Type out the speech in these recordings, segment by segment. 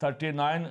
39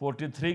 43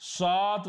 7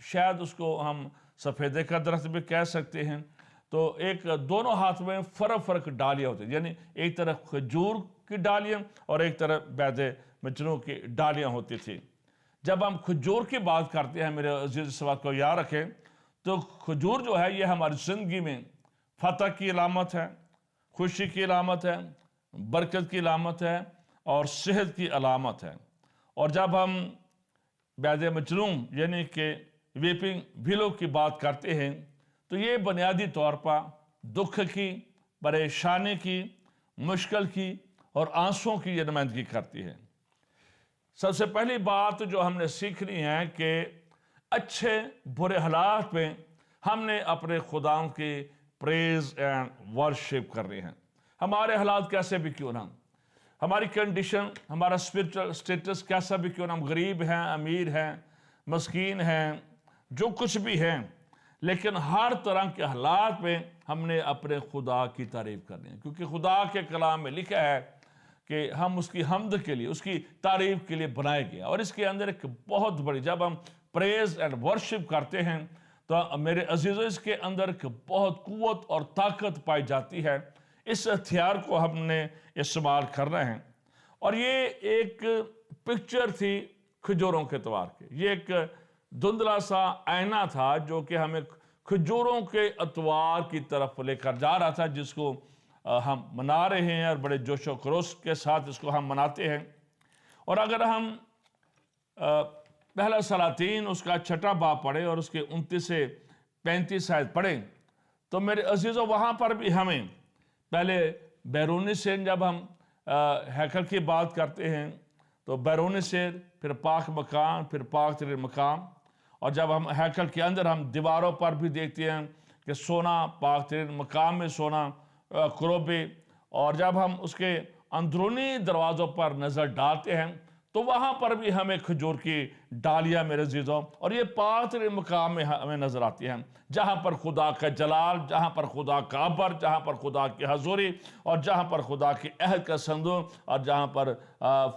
شاید اس کو ہم سفیدے کا درخت بھی کہہ سکتے ہیں. تو ایک دونوں ہاتھ میں فرق ڈالیاں ہوتی ہیں، یعنی ایک طرف کھجور کی ڈالیاں اور ایک طرف بیض مجنون کی ڈالیاں ہوتی تھی. جب ہم کھجور کی بات کرتے ہیں میرے عزیز، اس بات کو یاد رکھیں، تو کھجور جو ہے یہ ہماری زندگی میں فتح کی علامت ہے، خوشی کی علامت ہے، برکت کی علامت ہے اور صحت کی علامت ہے. اور جب ہم بیض مجنون یعنی کہ ویپنگ ویلو کی بات کرتے ہیں تو یہ بنیادی طور پر دکھ کی، پریشانی کی، مشکل کی اور آنسوؤں کی یہ نمائندگی کرتی ہے. سب سے پہلی بات جو ہم نے سیکھنی ہے کہ اچھے برے حالات میں ہم نے اپنے خداؤں کی پریز اینڈ ورشپ کرنی ہے. ہمارے حالات کیسے بھی کیوں نہ، ہماری کنڈیشن، ہمارا اسپرچل سٹیٹس کیسا بھی کیوں نہ، ہم غریب ہیں، امیر ہیں، مسکین ہیں، جو کچھ بھی ہیں، لیکن ہر طرح کے حالات میں ہم نے اپنے خدا کی تعریف کرنی ہے، کیونکہ خدا کے کلام میں لکھا ہے کہ ہم اس کی حمد کے لیے، اس کی تعریف کے لیے بنائے گئے. اور اس کے اندر ایک بہت بڑی، جب ہم پریز اینڈ ورشپ کرتے ہیں تو میرے عزیزوں اس کے اندر ایک بہت قوت اور طاقت پائی جاتی ہے. اس ہتھیار کو ہم نے استعمال کرنا ہے. اور یہ ایک پکچر تھی کھجوروں کے اتوار کے، یہ ایک دھندلا سا آئینہ تھا جو کہ ہمیں کھجوروں کے اتوار کی طرف لے کر جا رہا تھا، جس کو ہم منا رہے ہیں اور بڑے جوش و خروش کے ساتھ اس کو ہم مناتے ہیں. اور اگر ہم پہلا سلاطین اس کا 6واں باب پڑھیں اور اس کے 29 سے 35 آیت پڑھیں تو میرے عزیزوں وہاں پر بھی ہمیں پہلے بیرونی سیر، جب ہم ہیکل کی بات کرتے ہیں تو بیرونی سیر، پھر پاک مکان، پھر پاک ترین مقام. اور جب ہم ہیکل کے اندر ہم دیواروں پر بھی دیکھتے ہیں کہ سونا، پاک ترین مقام میں سونا، کروبے. اور جب ہم اس کے اندرونی دروازوں پر نظر ڈالتے ہیں تو وہاں پر بھی ہمیں کھجور کی ڈالیاں میرے عزیزوں، اور یہ پاک ترین مقام میں ہمیں نظر آتی ہیں، جہاں پر خدا کا جلال، جہاں پر خدا کا عبر، جہاں پر خدا کی حضوری اور جہاں پر خدا کے عہد کا صندوق، اور جہاں پر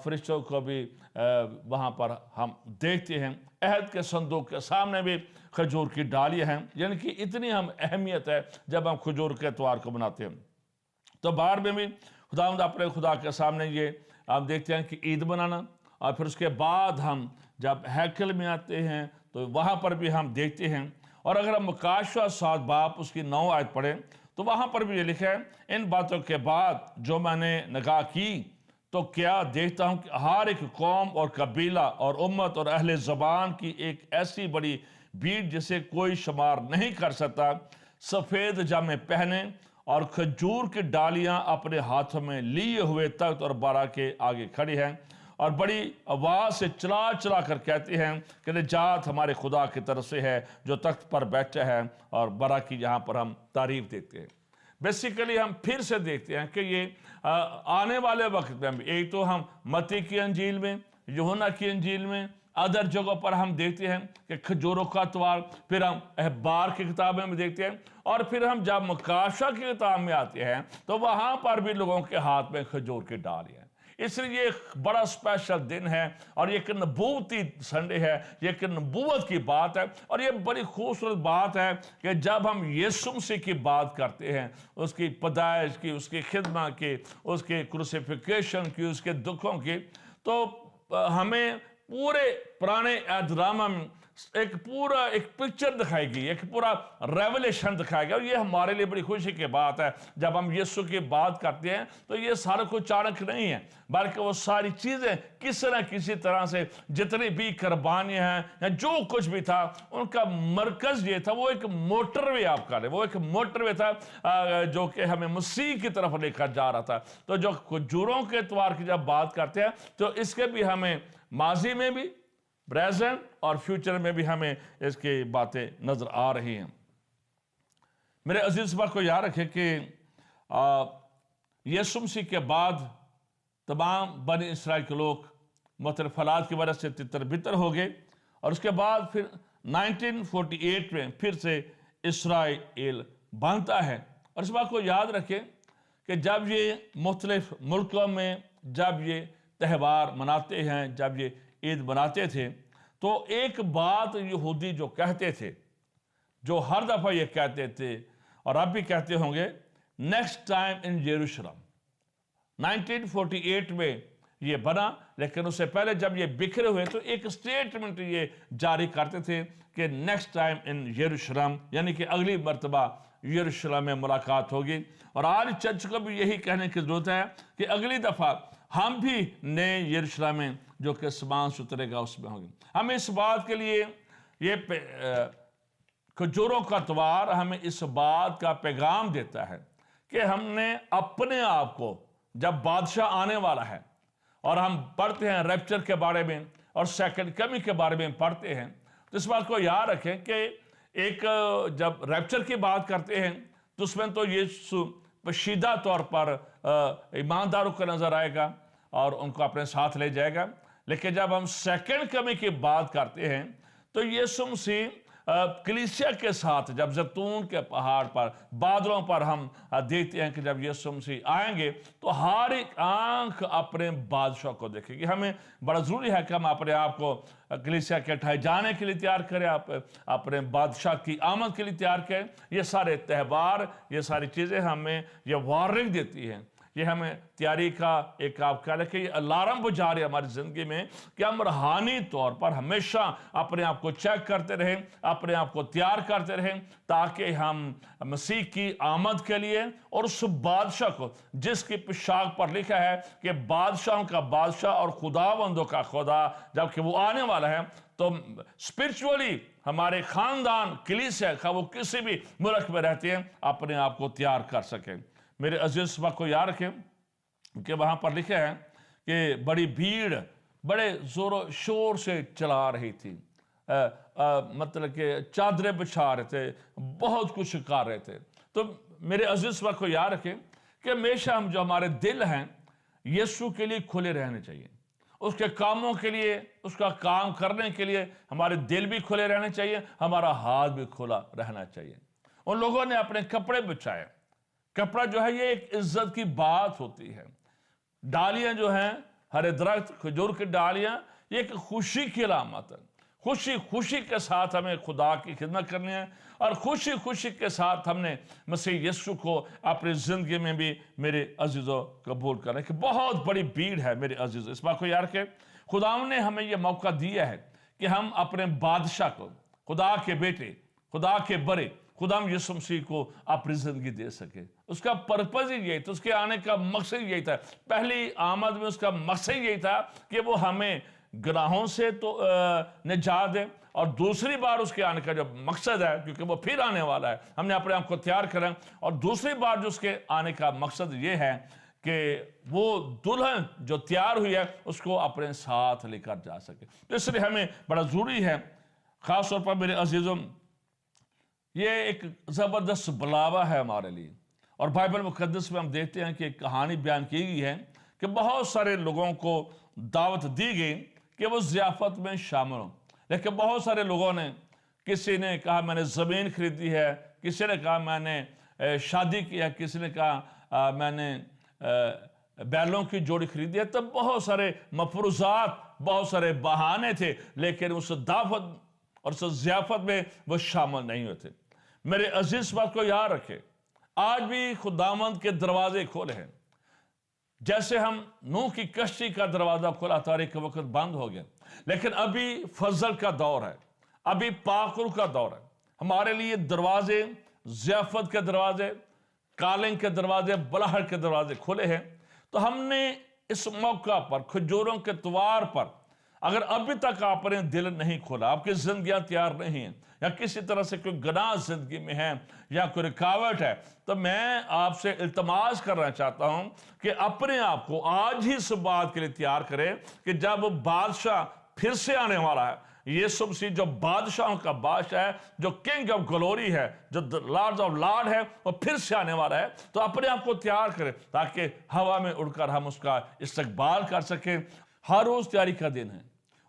فرشتوں کو بھی وہاں پر ہم دیکھتے ہیں. عہد کے صندوق کے سامنے بھی کھجور کی ڈالیاں ہیں، یعنی کہ اتنی ہم اہمیت ہے جب ہم کھجور کے اتوار کو مناتے ہیں. تو باہر میں بھی خداوند اپنے خدا کے سامنے یہ آپ دیکھتے ہیں کہ عید منانا. اور پھر اس کے بعد ہم جب ہیکل میں آتے ہیں تو وہاں پر بھی ہم دیکھتے ہیں. اور اگر ہم مکاشوہ 7 باب اس کی 9 آیت پڑھیں تو وہاں پر بھی یہ لکھا ہے، ان باتوں کے بعد جو میں نے نگاہ کی تو کیا دیکھتا ہوں کہ ہر ایک قوم اور قبیلہ اور امت اور اہل زبان کی ایک ایسی بڑی بھیڑ جسے کوئی شمار نہیں کر سکتا، سفید جامے پہنے اور کھجور کی ڈالیاں اپنے ہاتھوں میں لیے ہوئے تخت اور بارہ کے آگے کھڑی ہیں، اور بڑی آواز سے چلا چلا کر کہتے ہیں کہ نجات ہمارے خدا کی طرف سے ہے جو تخت پر بیٹھا ہے اور برا کی یہاں پر ہم تعریف دیتے ہیں. بیسیکلی ہم پھر سے دیکھتے ہیں کہ یہ آنے والے وقت میں ایک تو ہم متی کی انجیل میں، یوحنا کی انجیل میں، ادر جگہوں پر ہم دیکھتے ہیں کہ کھجوروں کا اتوار، پھر ہم احبار کی کتابیں میں دیکھتے ہیں، اور پھر ہم جب مکاشوہ کی کتاب میں آتے ہیں تو وہاں پر بھی لوگوں کے ہاتھ میں کھجور کی ڈالیاں ہیں. اس لیے یہ ایک بڑا اسپیشل دن ہے اور یہ ایک نبوتی سنڈے ہے، یہ ایک نبوت کی بات ہے. اور یہ بڑی خوبصورت بات ہے کہ جب ہم یسوع مسیح کی بات کرتے ہیں، اس کی پیدائش کی، اس کی خدمت کی، اس کے کروسیفیکیشن کی، اس کے دکھوں کی، تو ہمیں پورے پرانے عہد نامہ میں ایک پورا ایک پکچر دکھائی گئی، ایک پورا ریولیشن دکھایا گیا. اور یہ ہمارے لیے بڑی خوشی کی بات ہے. جب ہم یسوع کی بات کرتے ہیں تو یہ سارا کچھ اچانک نہیں ہے، بلکہ وہ ساری چیزیں کسی نہ کسی طرح سے، جتنی بھی قربانیاں ہیں یا جو کچھ بھی تھا، ان کا مرکز یہ تھا، وہ ایک موٹر وے آپ کا، وہ ایک موٹر وے تھا جو کہ ہمیں مسیح کی طرف لے کر جا رہا تھا. تو جو کھجوروں کے اتوار کی جب بات کرتے ہیں تو اس کے بھی ہمیں ماضی میں بھی، پریزنٹ اور فیوچر میں بھی ہمیں اس کی باتیں نظر آ رہی ہیں. میرے عزیز بات کو یاد رکھیں کہ یسوع مسیح کے بعد تمام بنی اسرائیل کے لوگ مختلف حالات کی وجہ سے تتر بتر ہو گئے، اور اس کے بعد پھر 1948 میں پھر سے اسرائیل بنتا ہے. اور اس بات کو یاد رکھیں کہ جب یہ مختلف ملکوں میں جب یہ تہوار مناتے ہیں، جب یہ عید مناتے تھے، تو ایک بات یہودی جو کہتے تھے، جو ہر دفعہ یہ کہتے تھے اور اب بھی کہتے ہوں گے، نیکسٹ ٹائم ان یروشلم، 1948 میں یہ بنا، لیکن اس سے پہلے جب یہ بکھرے ہوئے تو ایک سٹیٹمنٹ یہ جاری کرتے تھے کہ نیکسٹ ٹائم ان یروشلم، یعنی کہ اگلی مرتبہ یروشلم میں ملاقات ہوگی۔ اور آج چرچ کو بھی یہی کہنے کی ضرورت ہے کہ اگلی دفعہ ہم بھی نئے یروشلم میں جو کہ آسمان سے اترے گا اس میں ہوں گے۔ ہمیں اس بات کے لیے یہ کھجوروں کا تہوار ہمیں اس بات کا پیغام دیتا ہے کہ ہم نے اپنے آپ کو، جب بادشاہ آنے والا ہے اور ہم پڑھتے ہیں ریپچر کے بارے میں اور سیکنڈ کمی کے بارے میں پڑھتے ہیں، تو اس بات کو یاد رکھیں کہ ایک جب ریپچر کی بات کرتے ہیں تو اس میں تو یسوع پشیدہ طور پر ایمانداروں کو نظر آئے گا اور ان کو اپنے ساتھ لے جائے گا، لیکن جب ہم سیکنڈ کمی کی بات کرتے ہیں تو یسوع مسیح کلیسیا کے ساتھ جب زیتون کے پہاڑ پر بادلوں پر ہم دیکھتے ہیں کہ جب یسوع مسیح آئیں گے تو ہر ایک آنکھ اپنے بادشاہ کو دیکھے گی۔ ہمیں بڑا ضروری ہے کہ ہم اپنے آپ کو کلیسیا کے ٹھائے جانے کے لیے تیار کریں، اپنے بادشاہ کی آمد کے لیے تیار کریں۔ یہ سارے تہوار، یہ ساری چیزیں ہمیں یہ وارننگ دیتی ہیں، یہ ہمیں تیاری کا ایک آپ کہہ لیں کہ یہ الارم بجا رہے ہماری زندگی میں کہ ہم روحانی طور پر ہمیشہ اپنے آپ کو چیک کرتے رہیں، اپنے آپ کو تیار کرتے رہیں، تاکہ ہم مسیح کی آمد کے لیے اور اس بادشاہ کو جس کی پوشاک پر لکھا ہے کہ بادشاہوں کا بادشاہ اور خداوندوں کا خدا، جب کہ وہ آنے والا ہے، تو اسپرچولی ہمارے خاندان کلیسیا کا وہ کسی بھی ملک میں رہتے ہیں اپنے آپ کو تیار کر سکیں۔ میرے عزیز سبق کو یاد رکھیں کہ وہاں پر لکھا ہے کہ بڑی بھیڑ بڑے زور و شور سے چلا رہی تھی، مطلب کہ چادریں بچھا رہے تھے، بہت کچھ کر رہے تھے۔ تو میرے عزیز سبق کو یاد رکھیں کہ ہمیشہ ہم جو ہمارے دل ہیں یسوع کے لیے کھلے رہنے چاہیے، اس کے کاموں کے لیے، اس کا کام کرنے کے لیے ہمارے دل بھی کھلے رہنے چاہیے، ہمارا ہاتھ بھی کھلا رہنا چاہیے۔ ان لوگوں نے اپنے کپڑے بچھائے۔ کپڑا جو ہے یہ ایک عزت کی بات ہوتی ہے۔ ڈالیاں جو ہیں، ہرے درخت، کھجور کی ڈالیاں، یہ ایک خوشی کی علامت ہے۔ خوشی کے ساتھ ہمیں خدا کی خدمت کرنی ہے اور خوشی کے ساتھ ہم نے مسیح یسوع کو اپنی زندگی میں بھی میرے عزیزوں قبول کرنا ہے کہ بہت بڑی بھیڑ ہے۔ میرے عزیزوں اس بات کو یاد رکھیں، خدا نے ہمیں یہ موقع دیا ہے کہ ہم اپنے بادشاہ کو، خدا کے بیٹے، خدا کے بڑے، خدا یسوع مسیح کو اپنی زندگی دے سکے۔ اس کا پرپز ہی یہی تھا، اس کے آنے کا مقصد یہی تھا۔ پہلی آمد میں اس کا مقصد یہی تھا کہ وہ ہمیں گناہوں سے تو نجات دے، اور دوسری بار اس کے آنے کا جو مقصد ہے، کیونکہ وہ پھر آنے والا ہے، ہم نے اپنے آپ کو تیار کریں، اور دوسری بار جو اس کے آنے کا مقصد یہ ہے کہ وہ دلہن جو تیار ہوئی ہے اس کو اپنے ساتھ لے کر جا سکے۔ تو اس لیے ہمیں بڑا ضروری ہے، خاص طور پر میرے عزیزوں، یہ ایک زبردست بلاوا ہے ہمارے لیے۔ اور بائبل مقدس میں ہم دیکھتے ہیں کہ ایک کہانی بیان کی گئی ہے کہ بہت سارے لوگوں کو دعوت دی گئی کہ وہ ضیافت میں شامل ہوں، لیکن بہت سارے لوگوں نے، کسی نے کہا میں نے زمین خریدی ہے، کسی نے کہا میں نے شادی کی ہے، کسی نے کہا میں نے بیلوں کی جوڑی خریدی ہے۔ تو بہت سارے مفروضات، بہت سارے بہانے تھے، لیکن اس دعوت اور اس ضیافت میں وہ شامل نہیں ہوتے۔ میرے عزیز بات کو یاد رکھے، آج بھی خداوند کے دروازے کھولے ہیں۔ جیسے ہم نوح کی کشتی کا دروازہ کھولا تھا اور ایک وقت بند ہو گیا، لیکن ابھی فضل کا دور ہے، ابھی پاک روح کا دور ہے۔ ہمارے لیے دروازے، ضیافت کے دروازے، کالنگ کے دروازے، بلاہٹ کے دروازے کھلے ہیں۔ تو ہم نے اس موقع پر، کھجوروں کے تہوار پر، اگر ابھی تک آپ نے دل نہیں کھولا، آپ کی زندگیاں تیار نہیں ہیں، یا کسی طرح سے کوئی گناہ زندگی میں ہے یا کوئی رکاوٹ ہے، تو میں آپ سے التماس کرنا چاہتا ہوں کہ اپنے آپ کو آج ہی اس بات کے لیے تیار کریں کہ جب بادشاہ پھر سے آنے والا ہے، یسوع مسیح جو بادشاہوں کا بادشاہ ہے، جو کنگ آف گلوری ہے، جو لارڈ آف لارڈ ہے، وہ پھر سے آنے والا ہے۔ تو اپنے آپ کو تیار کریں تاکہ ہوا میں اڑ کر ہم اس کا استقبال کر سکیں۔ ہر روز تیاری کا دن ہے،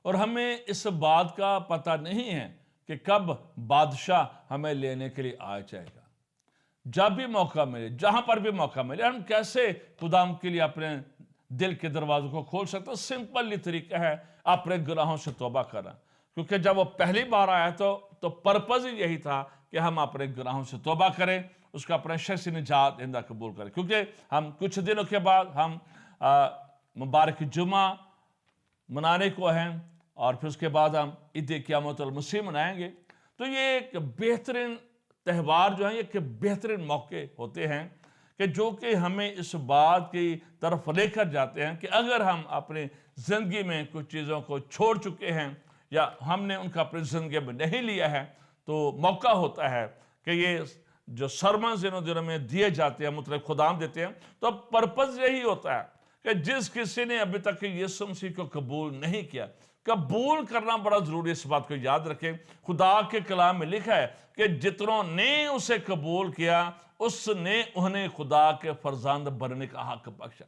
اور ہمیں اس بات کا پتہ نہیں ہے کہ کب بادشاہ ہمیں لینے کے لیے آ جائے گا۔ جب بھی موقع ملے، جہاں پر بھی موقع ملے، ہم کیسے خدا کے لیے اپنے دل کے دروازوں کو کھول سکتے ہیں؟ سمپل طریقہ ہے اپنے گناہوں سے توبہ کرنا، کیونکہ جب وہ پہلی بار آیا تو پرپز ہی یہی تھا کہ ہم اپنے گناہوں سے توبہ کریں، اس کا اپنے شخصی نجات دہندہ قبول کریں، کیونکہ ہم کچھ دنوں کے بعد ہم مبارک جمعہ منانے کو ہیں، اور پھر اس کے بعد ہم عید قیامت المسیح منائیں گے۔ تو یہ ایک بہترین تہوار جو ہیں، یہ ایک بہترین موقع ہوتے ہیں کہ ہمیں اس بات کی طرف لے کر جاتے ہیں کہ اگر ہم اپنی زندگی میں کچھ چیزوں کو چھوڑ چکے ہیں یا ہم نے ان کا اپنی زندگی میں نہیں لیا ہے، تو موقع ہوتا ہے کہ یہ جو سرمنز انہوں دنوں میں دیے جاتے ہیں، مطلب خدام دیتے ہیں، تو اب پرپز یہی ہوتا ہے کہ جس کسی نے ابھی تک یسوع مسیح کو قبول نہیں کیا، قبول کرنا بڑا ضروری ہے۔ اس بات کو یاد رکھیں، خدا کے کلام میں لکھا ہے کہ جتنوں نے اسے قبول کیا اس نے انہیں خدا کے فرزند بننے کا حق بخشا۔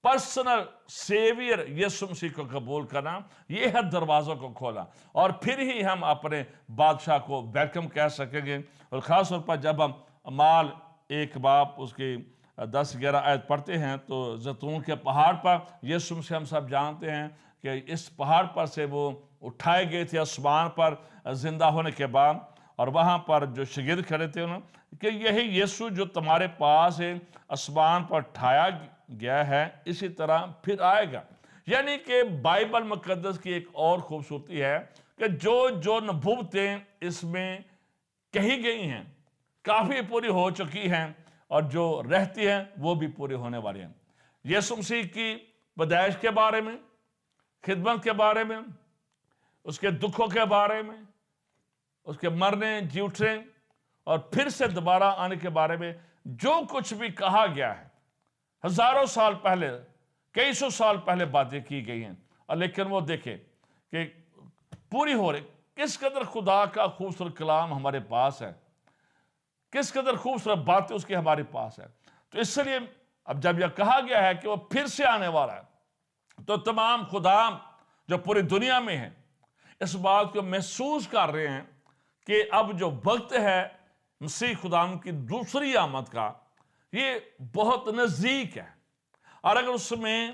پرسنل سیویئر یسوع مسیح کو قبول کرنا، یہ ہے دروازوں کو کھولا، اور پھر ہی ہم اپنے بادشاہ کو ویلکم کہہ سکیں گے۔ اور خاص طور پر جب ہم اعمال 1 باب اس کی 10-11 آیت پڑھتے ہیں تو زیتون کے پہاڑ پر یسوع مسیح ہم سب جانتے ہیں کہ اس پہاڑ پر سے وہ اٹھائے گئے تھے آسمان پر زندہ ہونے کے بعد، اور وہاں پر جو شاگرد کھڑے تھے انہوں کہ یہی یسوع جو تمہارے پاس ہے آسمان پر اٹھایا گیا ہے، اسی طرح پھر آئے گا۔ یعنی کہ بائبل مقدس کی ایک اور خوبصورتی ہے کہ جو نبوتیں اس میں کہی گئی ہیں کافی پوری ہو چکی ہیں، اور جو رہتی ہیں وہ بھی پوری ہونے والی ہیں۔ یسوع مسیح کی پیدائش کے بارے میں، خدمت کے بارے میں، اس کے دکھوں کے بارے میں، اس کے مرنے جی اٹھنے اور پھر سے دوبارہ آنے کے بارے میں جو کچھ بھی کہا گیا ہے، ہزاروں سال پہلے، کئی سو سال پہلے باتیں کی گئی ہیں، اور لیکن وہ دیکھیں کہ پوری ہو رہی۔ کس قدر خدا کا خوبصورت کلام ہمارے پاس ہے، کس قدر خوبصورت باتیں اس کی ہمارے پاس ہے۔ تو اس لیے اب جب یہ کہا گیا ہے کہ وہ پھر سے آنے والا ہے، تو تمام خدا جو پوری دنیا میں ہیں اس بات کو محسوس کر رہے ہیں کہ اب جو وقت ہے مسیح خدا کی دوسری آمد کا، یہ بہت نزدیک ہے، اور اگر اس میں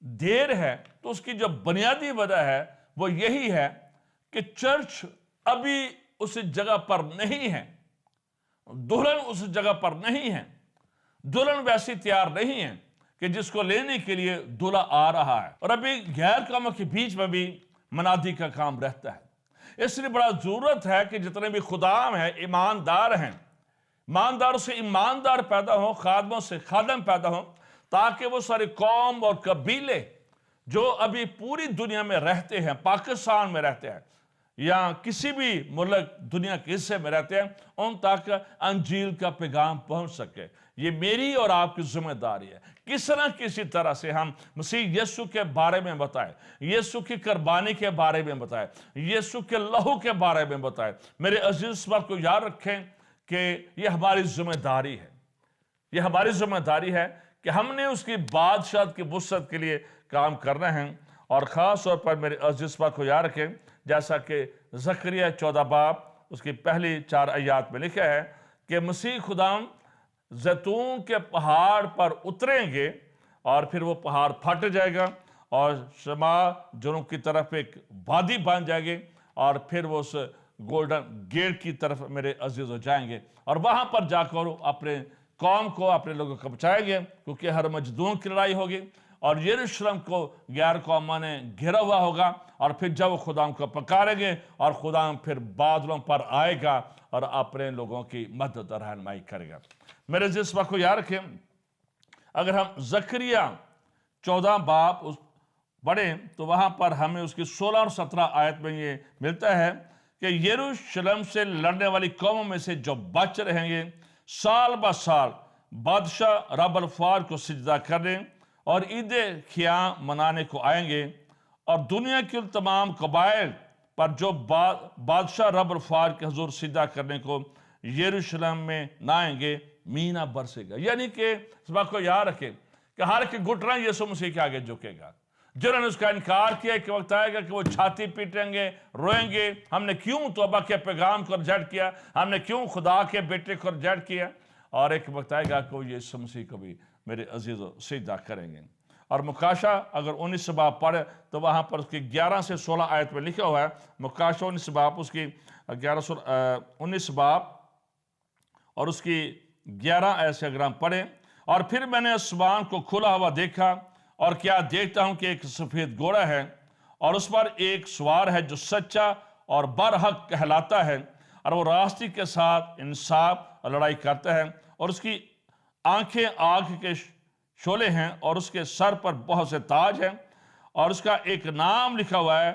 دیر ہے تو اس کی جو بنیادی وجہ ہے وہ یہی ہے کہ چرچ ابھی اس جگہ پر نہیں ہے، دلہن اس جگہ پر نہیں ہے، دلہن ویسی تیار نہیں ہے کہ جس کو لینے کے لیے دلہا آ رہا ہے، اور ابھی غیر قوموں کے بیچ میں بھی منادی کا کام رہتا ہے۔ اس لیے بڑا ضرورت ہے کہ جتنے بھی خدام ہیں، ایماندار ہیں، ایمانداروں سے ایماندار پیدا ہوں، خادموں سے خادم پیدا ہوں، تاکہ وہ ساری قوم اور قبیلے جو ابھی پوری دنیا میں رہتے ہیں، پاکستان میں رہتے ہیں یا کسی بھی ملک دنیا کے حصے میں رہتے ہیں، ان تک انجیل کا پیغام پہنچ سکے۔ یہ میری اور آپ کی ذمہ داری ہے، کس نہ کسی طرح سے ہم مسیح یسوع کے بارے میں بتائیں، یسوع کی قربانی کے بارے میں بتائیں، یسوع کے لہو کے بارے میں بتائیں۔ میرے عزیز اس بات کو یاد رکھیں کہ یہ ہماری ذمہ داری ہے، یہ ہماری ذمہ داری ہے کہ ہم نے اس کی بادشاہت کی وسعت کے لیے کام کرنا ہے۔ اور خاص طور پر میرے عزیز اس بات کو یاد رکھیں، جیسا کہ زکریا 14 باب اس کی پہلی 4 آیات میں لکھا ہے کہ مسیح خدا زیتون کے پہاڑ پر اتریں گے، اور پھر وہ پہاڑ پھٹ جائے گا اور شمال جنوب کی طرف ایک وادی بن جائے گی، اور پھر وہ اس گولڈن گیٹ کی طرف میرے عزیزوں جائیں گے، اور وہاں پر جا کر اپنے قوم کو، اپنے لوگوں کو بچائیں گے، کیونکہ ہر مجدون کی لڑائی ہوگی، اور یروشلم کو غیر قوموں نے گھیرا ہوا ہوگا، اور پھر جب وہ خدا کو پکاریں گے اور خدا پھر بادلوں پر آئے گا اور اپنے لوگوں کی مدد اور رہنمائی کرے گا۔ میرے جس وقت کو یاد رکھیں، اگر ہم زکریا 14 باب پڑھیں تو وہاں پر ہمیں اس کی 16 اور 17 آیت میں یہ ملتا ہے کہ یروشلم سے لڑنے والی قوموں میں سے جو بچ رہیں گے سال بہ سال بادشاہ رب الفار کو سجدہ کرنے اور عید خیام منانے کو آئیں گے، اور دنیا کے تمام قبائل پر جو بادشاہ رب الفار کے حضور سجدہ کرنے کو یروشلم میں نہ آئیں گے، مینہ برسے گا۔ یعنی کہ اس بات کو یاد رکھیں کہ ہر ایک گھٹنا یسوع مسیح کے آگے جھکے گا۔ جنہوں نے اس کا انکار کیا کہ وقت آئے گا کہ وہ چھاتی پیٹیں گے، روئیں گے، ہم نے کیوں توبہ کے پیغام کو ریجیکٹ کیا، ہم نے کیوں خدا کے بیٹے کو ریجیکٹ کیا، اور ایک وقت آئے گا کہ وہ یسوع مسیح کو بھی میرے عزیزوں سجدہ کریں گے۔ اور مکاشہ اگر 19 باب پڑھے تو وہاں پر اس کی 11 سے 16 آیت میں لکھا ہوا ہے، مکاشہ 19 باب اس کی 19 باب اور اس کی 11 آیت سے اگر ہم پڑھیں، اور پھر میں نے آسمان کو کھلا ہوا دیکھا، اور کیا دیکھتا ہوں کہ ایک سفید گھوڑا ہے، اور اس پر ایک سوار ہے جو سچا اور برحق کہلاتا ہے، اور وہ راستی کے ساتھ انصاف اور لڑائی کرتا ہے، اور اس کی آنکھیں آگ کے شعلے ہیں، اور اس کے سر پر بہت سے تاج ہیں، اور اس کا ایک نام لکھا ہوا ہے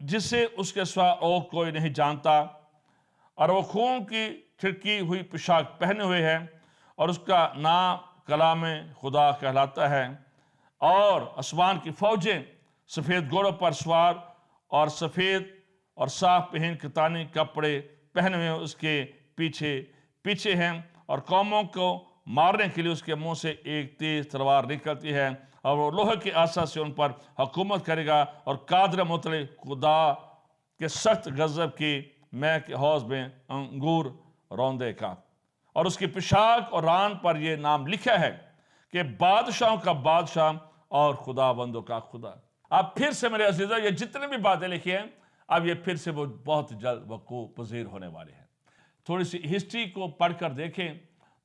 جسے اس کے سوا اور کوئی نہیں جانتا، اور وہ خون کی چھڑکی ہوئی پوشاک پہنے ہوئے ہے، اور اس کا نام کلام خدا کہلاتا ہے، اور آسمان کی فوجیں سفید گھوڑوں پر سوار اور سفید اور صاف پہن کتانی کپڑے پہنے ہوئے اس کے پیچھے ہیں، اور قوموں کو مارنے کے لیے اس کے منہ سے ایک تیز تلوار نکلتی ہے، اور وہ لوہے کی عصا سے ان پر حکومت کرے گا، اور قادر مطلق خدا کے سخت غضب کی مے کے حوض میں انگور روندے کا۔ اور اس کی پوشاک اور ران پر یہ نام لکھا ہے کہ بادشاہوں کا بادشاہ اور خدا بندوں کا خدا۔ اب پھر سے میرے عزیزو، یہ جتنے بھی باتیں لکھی ہیں اب یہ پھر سے وہ بہت جلد وقوع پذیر ہونے والے ہیں۔ تھوڑی سی ہسٹری کو پڑھ کر دیکھیں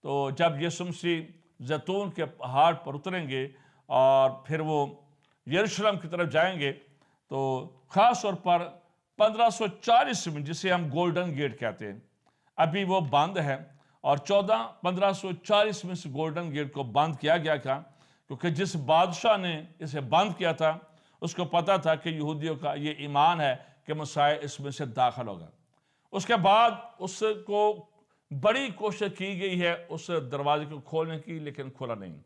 تو جب یسوع مسیح زیتون کے پہاڑ پر اتریں گے اور پھر وہ یروشلم کی طرف جائیں گے، تو خاص طور پر 1540 میں، جسے ہم گولڈن گیٹ کہتے ہیں، ابھی وہ بند ہے، اور 1540 میں اس گولڈن گیٹ کو بند کیا گیا تھا، کیونکہ جس بادشاہ نے اسے بند کیا تھا اس کو پتا تھا کہ یہودیوں کا یہ ایمان ہے کہ مسیح اس میں سے داخل ہوگا۔ اس کے بعد اس کو بڑی کوشش کی گئی ہے اس دروازے کو کھولنے کی، لیکن کھولا نہیں۔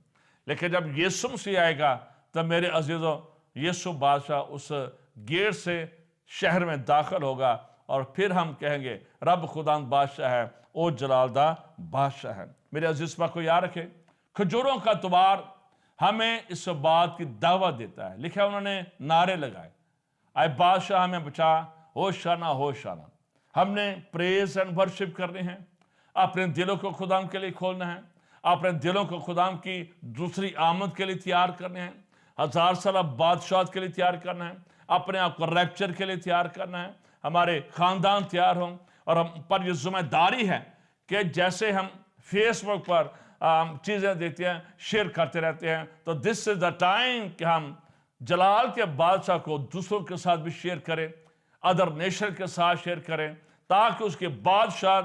لیکن جب یسوع مسیح آئے گا تب میرے عزیزوں، یسوع بادشاہ اس گیٹ سے شہر میں داخل ہوگا، اور پھر ہم کہیں گے رب خداوند بادشاہ ہے، او جلالدہ بادشاہ ہے۔ میرے عزیز بات کو یاد رکھیں، کھجوروں کا تہوار ہمیں اس بات کی دعوت دیتا ہے۔ لکھا انہوں نے نعرے لگائے، اے بادشاہ ہمیں بچا، ہوشانہ ہوشانہ۔ ہم نے پریز اینڈ ورشپ کرنے ہیں، اپنے دلوں کو خداوند کے لیے کھولنا ہے، اپنے دلوں کو خداوند کی دوسری آمد کے لیے تیار کرنے ہیں، 1000 سالہ بادشاہت کے لیے تیار کرنا ہے، اپنے آپ کو ریپچر کے لیے تیار کرنا ہے، ہمارے خاندان تیار ہوں، اور ہم پر یہ ذمہ داری ہے کہ جیسے ہم فیس بک پر چیزیں دیتے ہیں، شیئر کرتے رہتے ہیں، تو دس از دا ٹائم کہ ہم جلال کے بادشاہ کو دوسروں کے ساتھ بھی شیئر کریں، ادر نیشن کے ساتھ شیئر کریں، تاکہ اس کے بادشاہ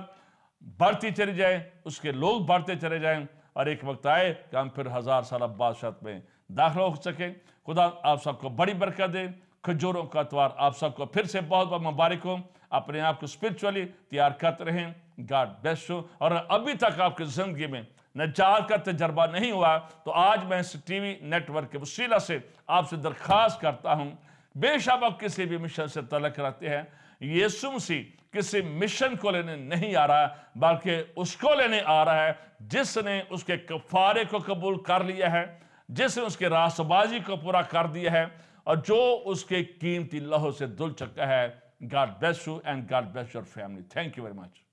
بڑھتی چلی جائے، اس کے لوگ بڑھتے چلے جائیں، اور ایک وقت آئے کہ ہم پھر 1000 سالہ بادشاہت میں داخل ہو سکیں۔ خدا آپ سب کو بڑی برکت دے۔ کھجوروں کا اتوار آپ سب کو پھر سے بہت بہت مبارک ہو۔ اپنے آپ کو اسپرچولی تیار کرتے رہیں۔ God bless you. اور ابھی تک آپ کی زندگی میں نجات کا تجربہ نہیں ہوا تو آج میں اس ٹی وی نیٹ ورک کے وسیلہ سے آپ سے درخواست کرتا ہوں، بے شک آپ کسی بھی مشن سے تعلق رکھتے ہیں، یسوع مسیح کسی مشن کو لینے نہیں آ رہا ہے، بلکہ اس کو لینے آ رہا ہے جس نے اس کے کفارے کو قبول کر لیا ہے، جس نے اس کے راست بازی کو پورا کر دیا ہے، اور جو اس کے قیمتی لہو سے دھل چکا ہے۔ God bless you and God bless your family. Thank you very much.